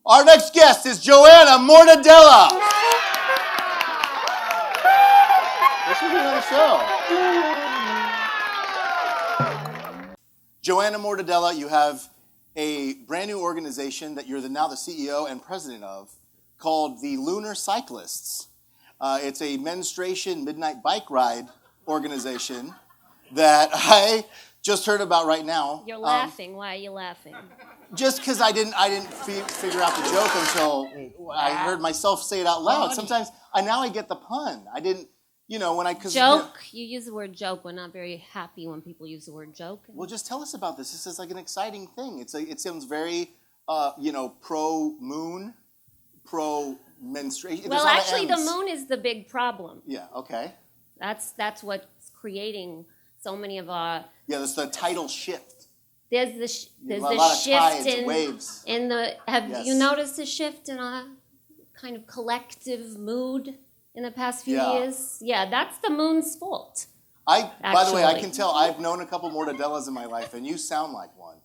Our next guest is Joanna Mortadella. This will be another show. Joanna Mortadella, you have a brand new organization that you're now the CEO and president of called the Lunar Cyclists. It's a menstruation midnight bike ride organization that I just heard about right now. You're laughing. Why are you laughing? Just because I didn't figure out the joke until I heard myself say it out loud. Sometimes I get the pun. I didn't, when I... Joke? You use the word joke. We're not very happy when people use the word joke. Well, just tell us about this. This is like an exciting thing. It sounds very, pro-moon, pro-menstruation. Well, actually, the moon is the big problem. Yeah, okay. That's what's creating so many of our... Yeah, there's the tidal shift. There's the shift in the. Have you noticed the shift in our kind of collective mood in the past few years? Yeah, that's the moon's fault. By the way, I can tell I've known a couple Mortadellas in my life, and you sound like one.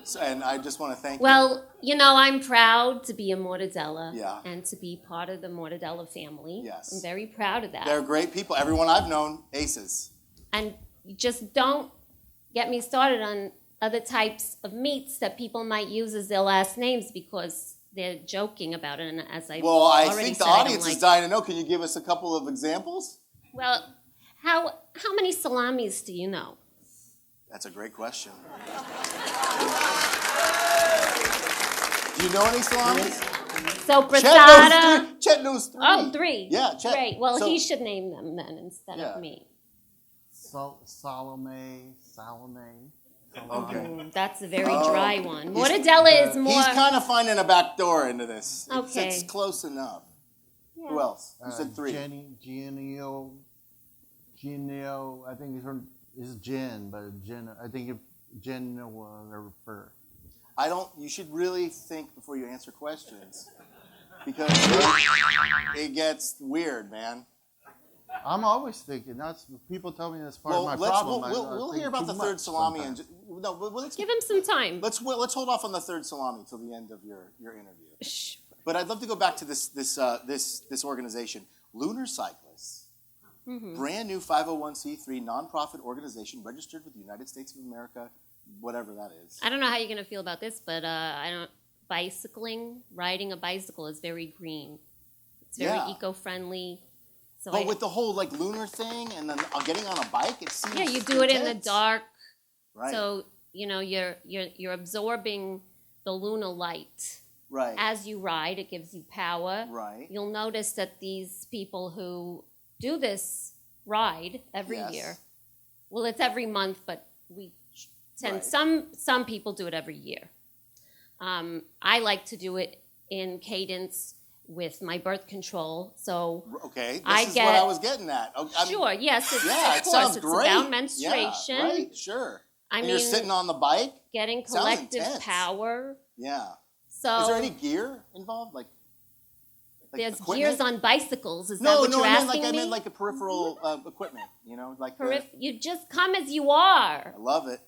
So, and I just want to thank you. Well, I'm proud to be a Mortadella and to be part of the Mortadella family. Yes. I'm very proud of that. They're great people. Everyone I've known, aces. And just don't get me started on other types of meats that people might use as their last names because they're joking about it. And as I think the audience is dying to know. Can you give us a couple of examples? Well, how many salamis do you know? That's a great question. Do you know any salamis? So Prasada. Chet knows 3. Oh, 3. Yeah, Chet. Great. Well, he should name them then instead of me. Salome. Okay. That's a very dry one. Mortadella is more... He's kind of finding a back door into this. Okay. It's close enough. Yeah. Who else? You said 3. Genio, I think it's Jen, but Jen, I think if Jen will refer. You should really think before you answer questions. Because it gets weird, man. I'm always thinking. People tell me that's part of my problem. We'll hear about the third salami. Let's give him some time. Let's hold off on the third salami till the end of your interview. But I'd love to go back to this organization, Lunar Cyclists, brand new 501c3 nonprofit organization registered with the United States of America, whatever that is. I don't know how you're going to feel about this, but riding a bicycle is very green. It's very eco-friendly. So but with the whole lunar thing and then getting on a bike, it seems you do it in the dark. Right. So you're absorbing the lunar light. Right. As you ride, it gives you power. Right. You'll notice that these people who do this ride every year. Well, it's every month, but we tend some people do it every year. I like to do it in cadence with my birth control, so this is what I was getting at. Sure, yes, of course, sounds it's great. about menstruation. Yeah, right, sure. I mean, you're sitting on the bike, getting collective power. Yeah. So, is there any gear involved, there's equipment? gears on bicycles. Is that what you're asking me? I meant like a peripheral equipment. You just come as you are. I love it,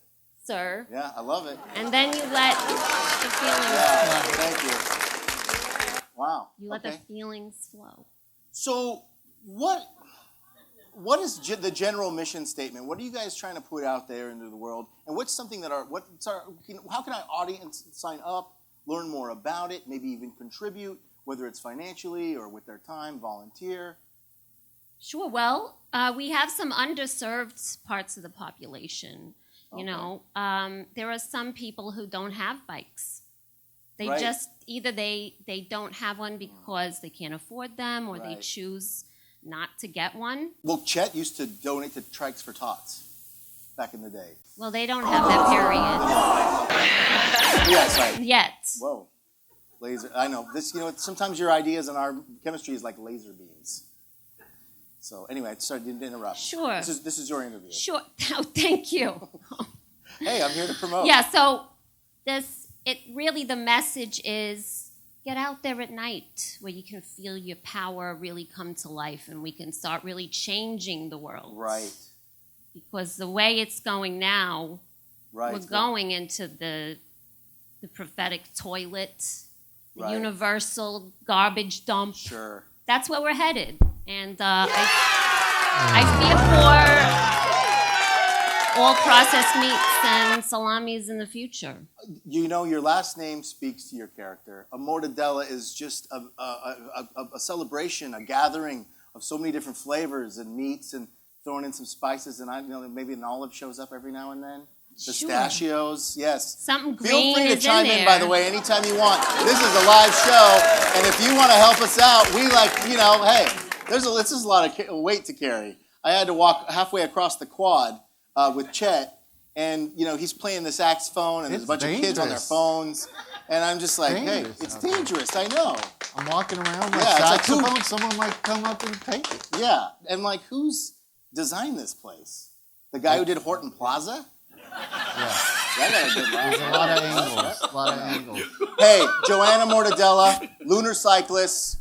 sir. Yeah, I love it. And then you let the feelings flow. Thank you. Wow. You let the feelings flow. So, what is the general mission statement? What are you guys trying to put out there into the world? And what's something how can our audience sign up, learn more about it, maybe even contribute, whether it's financially or with their time, volunteer? Sure. Well, we have some underserved parts of the population. Okay. There are some people who don't have bikes. They either they don't have one because they can't afford them, or they choose not to get one. Well, Chet used to donate to Trikes for Tots back in the day. Well, they don't have that period. Yes, right. Yet. Whoa. Laser. I know. This, sometimes your ideas in our chemistry is like laser beams. So anyway, sorry, didn't interrupt. Sure. This is your interview. Sure. Oh, thank you. Hey, I'm here to promote. Yeah, so the message is get out there at night where you can feel your power really come to life and we can start really changing the world. Right. Because the way it's going now, we're going into the prophetic toilet the Right. universal garbage dump. Sure. That's where we're headed. And I fear for all processed meats and salamis in the future. You know, your last name speaks to your character. A mortadella is just a celebration, a gathering of so many different flavors and meats, and throwing in some spices, and maybe an olive shows up every now and then. Pistachios, yes. Something green Feel free to is chime in in, there. by the way, anytime you want. This is a live show, and if you want to help us out, we hey, this is a lot of weight to carry. I had to walk halfway across the quad with Chet, and he's playing the saxophone, and there's a bunch of kids on their phones, and I'm just like, hey, it's dangerous. I know. I'm walking around with Yeah, it's like, saxophone. Someone might come up and take it. Yeah, and who's designed this place? The guy who did Horton Plaza? Yeah. That got a good laugh. There's a lot of angles. Hey, Joanna Mortadella, Lunar Cyclists,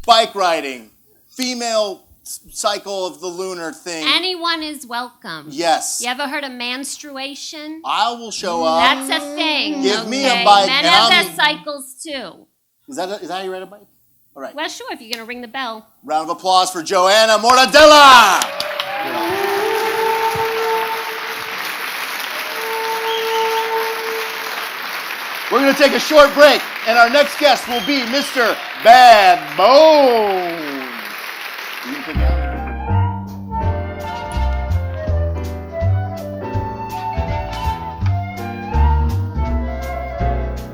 bike riding, female cycle of the lunar thing. Anyone is welcome. Yes. You ever heard of menstruation? I will show up. That's a thing. Give me a okay? bike, Men and have I'm- their cycles too. Is that how you ride a bike? All right. Well, sure, if you're going to ring the bell. Round of applause for Joanna Mortadella. We're going to take a short break, and our next guest will be Mr. Bad Bones.